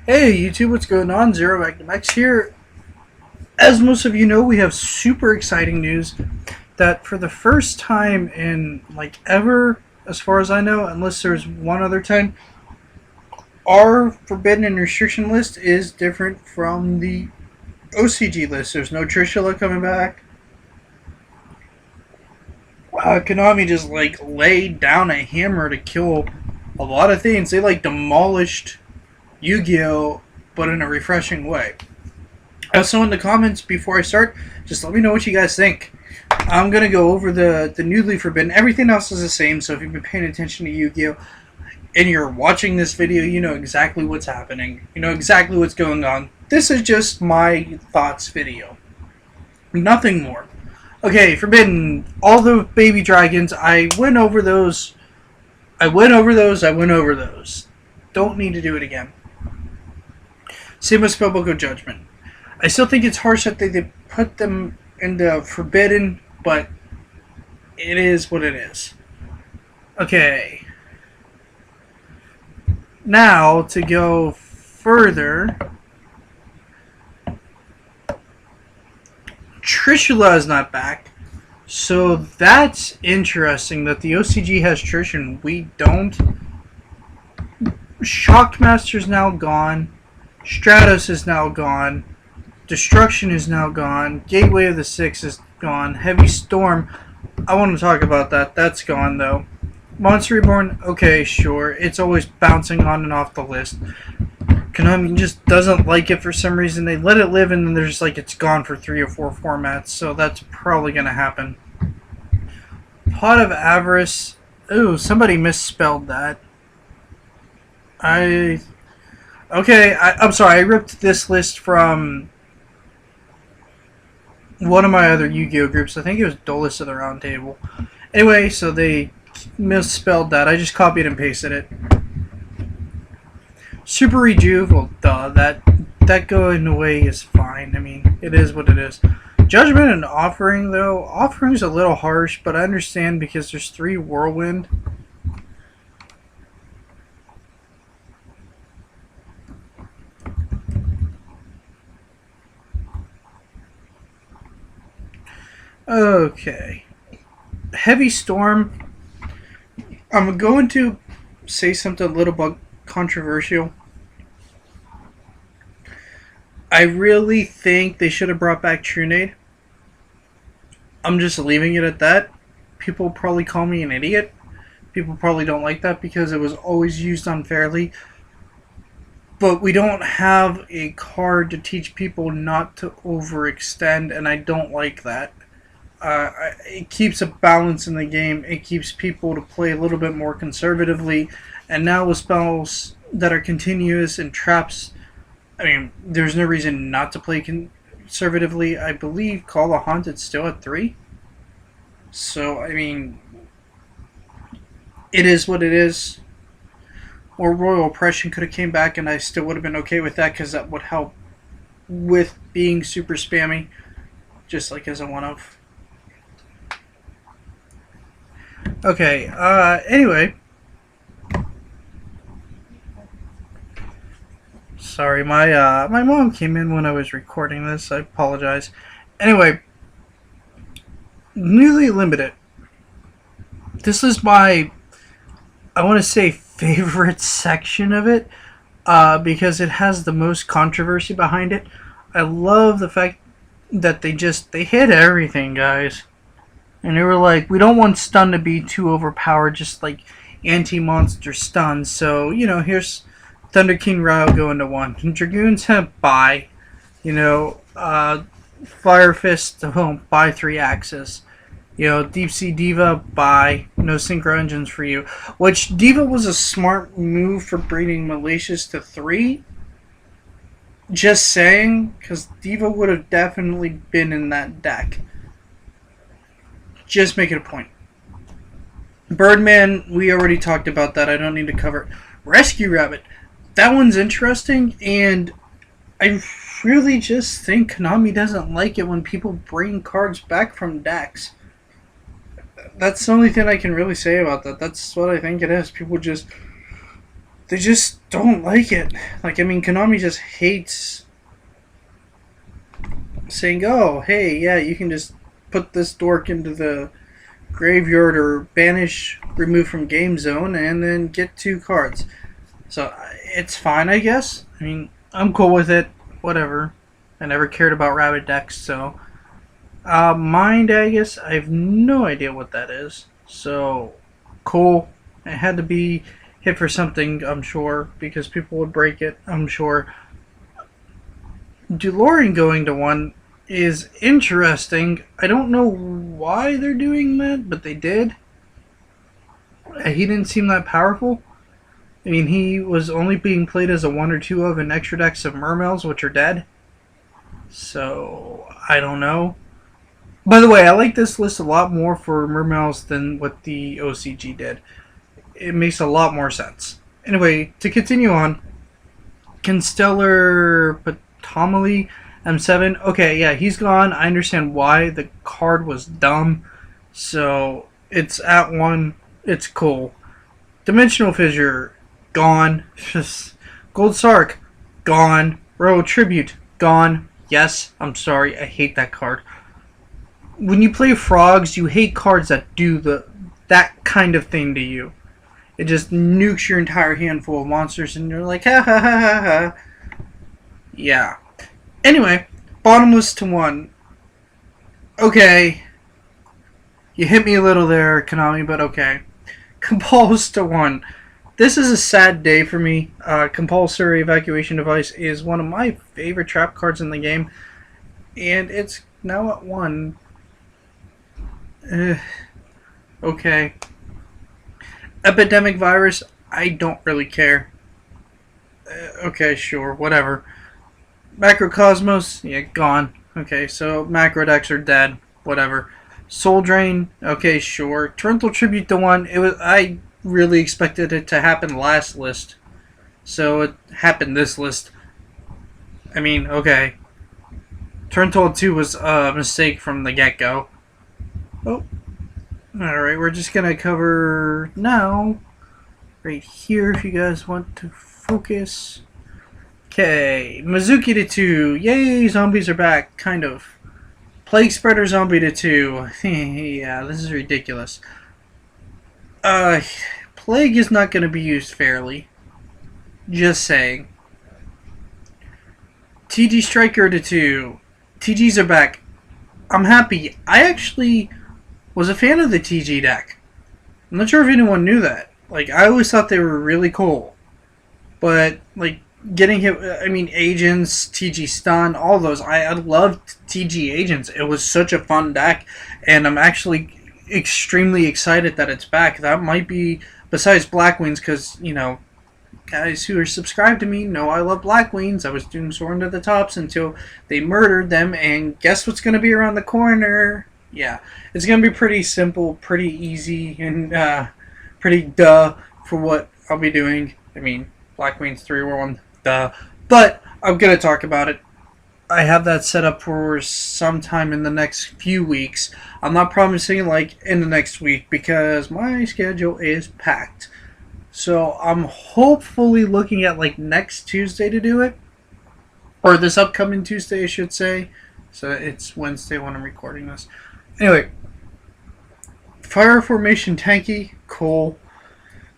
Hey YouTube, what's going on? ZeroMagnumX here. As most of you know, we have super exciting news that for the first time in like ever, as far as I know, unless there's one other time, our forbidden and restriction list is different from the OCG list. There's no Trishula coming back. Konami just like laid down a hammer to kill a lot of things. They like demolished Yu-Gi-Oh, but in a refreshing way. Also, in the comments before I start, just let me know what you guys think. I'm going to go over the newly forbidden. Everything else is the same, so if you've been paying attention to Yu-Gi-Oh! And you're watching this video, you know exactly what's happening. You know exactly what's going on. This is just my thoughts video. Nothing more. Okay, forbidden. All the baby dragons, I went over those. I went over those. Don't need to do it again. Same with Spellbook of Judgment. I still think it's harsh that they put them in the forbidden, but it is what it is. Okay. Now, to go further, Trishula is not back. So that's interesting that the OCG has Trish and we don't. Shockmaster's now gone. Stratos is now gone. Destruction is now gone. Gateway of the Six is gone. Heavy Storm, I want to talk about that. That's gone, though. Monster Reborn, okay, sure. It's always bouncing on and off the list. Konami just doesn't like it for some reason. They let it live, and then they're just like, it's gone for 3 or 4 formats, so that's probably going to happen. Pot of Avarice. Ooh, somebody misspelled that. I'm sorry, I ripped this list from one of my other Yu-Gi-Oh groups. I think it was Dolus of the Round Table. Anyway, so they misspelled that. I just copied and pasted it. Super Rejuve, well, duh, that going away is fine. I mean, it is what it is. Judgment and Offering, though. Offering's a little harsh, but I understand because there's 3 Whirlwind. Okay. Heavy Storm. I'm going to say something a little bit controversial. I really think they should have brought back Trunade. I'm just leaving it at that. People probably call me an idiot. People probably don't like that because it was always used unfairly. But we don't have a card to teach people not to overextend, and I don't like that. It keeps a balance in the game. It keeps people to play a little bit more conservatively. And now with spells that are continuous and traps, I mean, there's no reason not to play conservatively. I believe Call the Haunted's still at 3. So, I mean, it is what it is. Or Royal Oppression could have came back and I still would have been okay with that because that would help with being super spammy. Just like as a one-off. Okay, anyway. Sorry, my mom came in when I was recording this. I apologize. Anyway, newly limited. This is my, I want to say, favorite section of it, because it has the most controversy behind it. I love the fact that they hit everything, guys. And they were like, we don't want stun to be too overpowered, just like anti-monster stun. So, you know, here's Thunder King Rao going to 1. Dragoons have buy. You know, Fire Fist, buy 3 axes. You know, Deep Sea Diva, buy. No Synchro Engines for you. Which, Diva was a smart move for bringing Malicious to 3. Just saying, because Diva would have definitely been in that deck. Just make it a point. Birdman, we already talked about that. I don't need to cover it. Rescue Rabbit. That one's interesting, and I really just think Konami doesn't like it when people bring cards back from decks. That's the only thing I can really say about that. That's what I think it is. People just... they just don't like it. Like, I mean, Konami just hates saying, oh, hey, yeah, you can just put this dork into the graveyard or banish, remove from game zone, and then get 2 cards. So it's fine, I guess. I mean, I'm cool with it. Whatever. I never cared about rabbit decks, so. Mind, I guess. I have no idea what that is. So, cool. It had to be hit for something, I'm sure, because people would break it, I'm sure. DeLorean going to 1 is interesting. I don't know why they're doing that, but they did. He didn't seem that powerful. I mean, he was only being played as a 1 or 2 of an extra decks of Mermails, which are dead. So, I don't know. By the way, I like this list a lot more for Mermails than what the OCG did. It makes a lot more sense. Anyway, to continue on, Constellar Patomali M7. Okay, yeah, he's gone. I understand why. The card was dumb. So, it's at 1. It's cool. Dimensional Fissure, gone. Gold Sark, gone. Royal Tribute, gone. Yes, I'm sorry. I hate that card. When you play frogs, you hate cards that do that kind of thing to you. It just nukes your entire handful of monsters, and you're like, ha ha ha ha ha. Yeah. Anyway, bottomless to 1. Okay. You hit me a little there, Konami, but okay. Compulse to 1. This is a sad day for me. Compulsory Evacuation Device is one of my favorite trap cards in the game, and it's now at 1. Okay. Epidemic Virus, I don't really care. Okay, sure, whatever. Macrocosmos, yeah, gone. Okay, so macro decks are dead. Whatever. Soul Drain, okay, sure. Torrential Tribute to 1, I really expected it to happen last list. So it happened this list. I mean, okay. Torrential 2 was a mistake from the get-go. Oh. Alright, we're just gonna cover now. Right here, if you guys want to focus. Okay, Mizuki to 2. Yay, zombies are back, kind of. Plague Spreader Zombie to 2. Yeah, this is ridiculous. Plague is not going to be used fairly. Just saying. TG Striker to 2. TGs are back. I'm happy. I actually was a fan of the TG deck. I'm not sure if anyone knew that. Like, I always thought they were really cool. But, like, getting hit, I mean, Agents, TG Stun, all those. I loved TG Agents. It was such a fun deck, and I'm actually extremely excited that it's back. That might be, besides Black Wings, because, you know, guys who are subscribed to me know I love Black Wings. I was doing Soaring to the Tops until they murdered them, and guess what's going to be around the corner? Yeah, it's going to be pretty simple, pretty easy, and pretty duh for what I'll be doing. I mean, Black Wings 3-1. But I'm going to talk about it. I have that set up for sometime in the next few weeks. I'm not promising like in the next week because my schedule is packed. So I'm hopefully looking at like next Tuesday to do it. Or this upcoming Tuesday, I should say. So it's Wednesday when I'm recording this. Anyway. Fire Formation Tanky. Cool.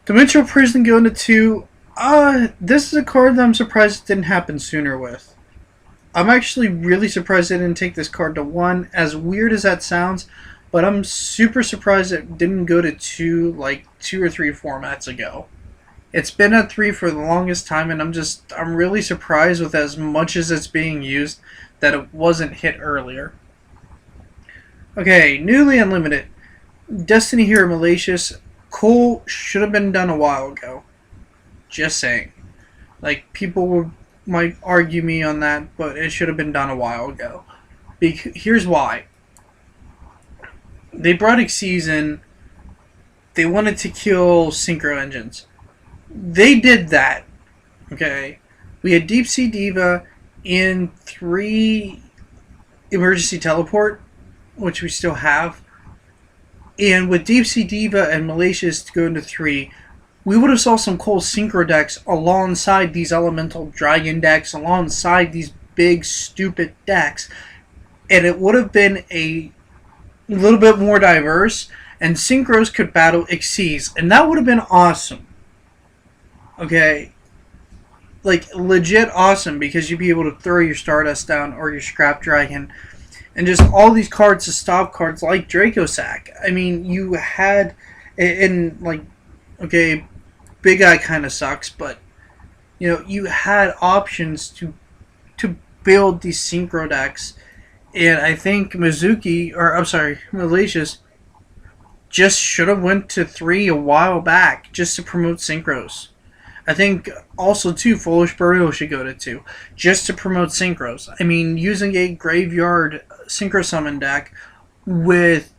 Dimensional Prison going to 2. This is a card that I'm surprised it didn't happen sooner with. I'm actually really surprised they didn't take this card to 1, as weird as that sounds, but I'm super surprised it didn't go to 2 like 2 or 3 formats ago. It's been at 3 for the longest time, and I'm really surprised with as much as it's being used that it wasn't hit earlier. Okay, newly unlimited. Destiny Hero Malicious. Cool, should have been done a while ago. Just saying. Like, people might argue me on that, but it should have been done a while ago. Here's why. They brought Xyz in. They wanted to kill Synchro Engines. They did that. Okay. We had Deep Sea Diva in 3 Emergency Teleport, which we still have. And with Deep Sea Diva and Malicious to go into 3, we would have saw some cool synchro decks alongside these elemental dragon decks, alongside these big stupid decks, and it would have been a little bit more diverse, and synchros could battle Xyz, and that would have been awesome. Okay, like legit awesome, because you'd be able to throw your Stardust down or your Scrap Dragon, and just all these cards to stop cards like Draco Sack. I mean, you had, and like, okay, Big Eye kind of sucks, but you had options to build these synchro decks, and I think Mizuki, or I'm sorry, Malicious, just should have went to 3 a while back just to promote synchros. I think also too, Foolish Burial should go to 2 just to promote synchros. I mean, using a graveyard synchro summon deck with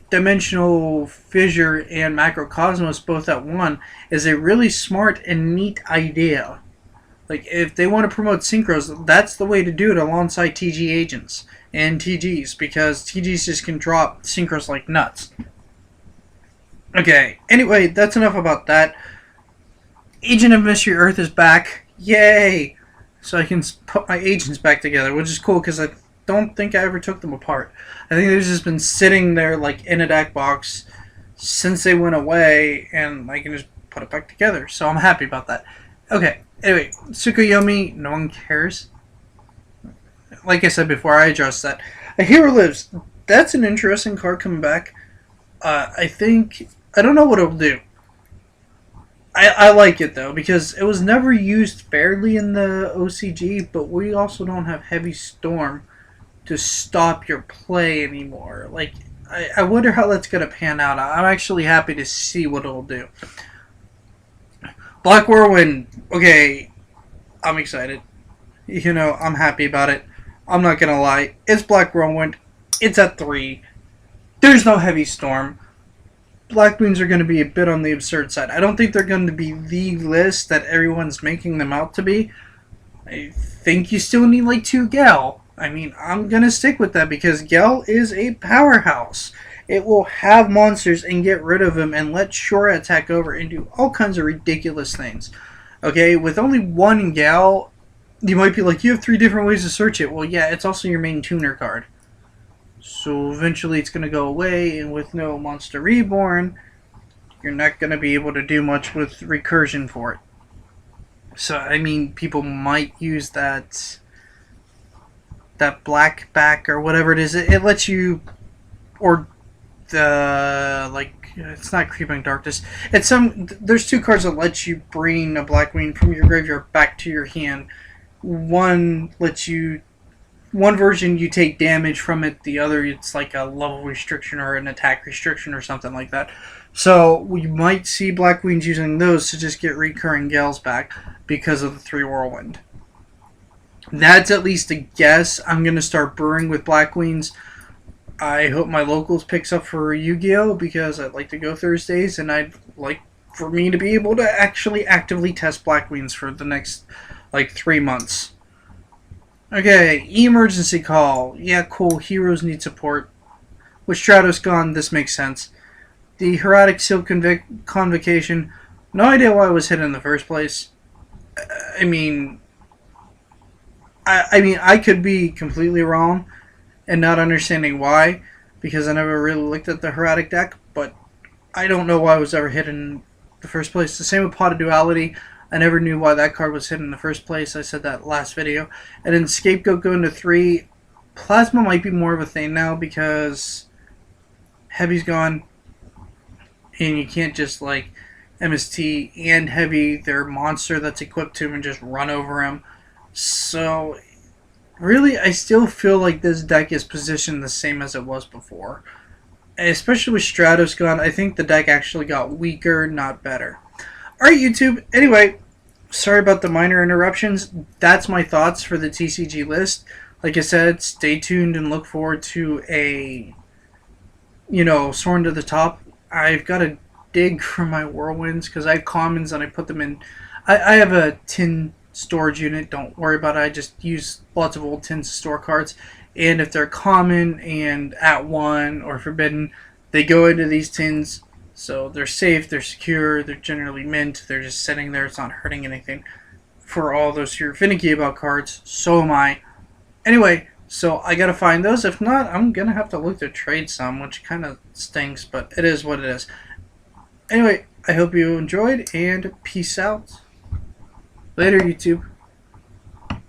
Dimensional Fissure and Macrocosmos both at 1 is a really smart and neat idea. Like, if they want to promote synchros, that's the way to do it alongside TG agents and TGs, because TGs just can drop synchros like nuts. Okay, anyway, that's enough about that. Agent of Mystery Earth is back. Yay! So I can put my agents back together, which is cool because I don't think I ever took them apart. I think they've just been sitting there like in a deck box since they went away, and I can just put it back together. So I'm happy about that. Okay, anyway, Tsukuyomi, no one cares. Like I said before, I addressed that. A Hero Lives. That's an interesting card coming back. I don't know what it'll do. I like it though, because it was never used fairly in the OCG, but we also don't have Heavy Storm to stop your play anymore. Like, I wonder how that's going to pan out. I'm actually happy to see what it'll do. Black Whirlwind, okay, I'm excited. I'm happy about it. I'm not going to lie. It's Black Whirlwind. It's at 3. There's no Heavy Storm. Black Moons are going to be a bit on the absurd side. I don't think they're going to be the list that everyone's making them out to be. I think you still need like 2 Gel. I mean, I'm going to stick with that because Gel is a powerhouse. It will have monsters and get rid of them and let Shura attack over and do all kinds of ridiculous things. Okay, with only 1 Gel, you might be like, you have 3 different ways to search it. Well, yeah, it's also your main tuner card. So eventually it's going to go away, and with no Monster Reborn, you're not going to be able to do much with recursion for it. So, I mean, people might use that black back or whatever it is. It lets you, or it's not Creeping Darkness. There's 2 cards that let you bring a Black Queen from your graveyard back to your hand. One version you take damage from it, the other it's like a level restriction or an attack restriction or something like that. So we might see Black Queens using those to just get recurring Gales back because of the 3 Whirlwind. That's at least a guess. I'm going to start brewing with Black Queens. I hope my locals picks up for Yu-Gi-Oh! Because I'd like to go Thursdays, and I'd like for me to be able to actually actively test Black Queens for the next 3 months. Okay, emergency call. Yeah, cool. Heroes need support. With Stratos gone, this makes sense. The Heroic Seal Convocation. No idea why it was hit in the first place. I mean, I could be completely wrong and not understanding why, because I never really looked at the Heroic deck, but I don't know why it was ever hit in the first place. The same with Pot of Duality. I never knew why that card was hit in the first place. I said that last video. And then Scapegoat going to 3. Plasma might be more of a thing now because Heavy's gone. And you can't just MST and Heavy, their monster that's equipped to him, and just run over him. So really, I still feel like this deck is positioned the same as it was before. Especially with Stratos gone, I think the deck actually got weaker, not better. Alright, YouTube. Anyway, sorry about the minor interruptions. That's my thoughts for the TCG list. Like I said, stay tuned and look forward to a, soaring to the top. I've got to dig for my Whirlwinds because I have commons and I put them in. I have a tin storage unit. Don't worry about it. I just use lots of old tins to store cards. And if they're common and at 1 or forbidden, they go into these tins. So they're safe, they're secure, they're generally mint, they're just sitting there, it's not hurting anything. For all those who are finicky about cards, so am I. Anyway, so I gotta find those. If not, I'm gonna have to look to trade some, which kind of stinks, but it is what it is. Anyway, I hope you enjoyed, and peace out. Later, YouTube.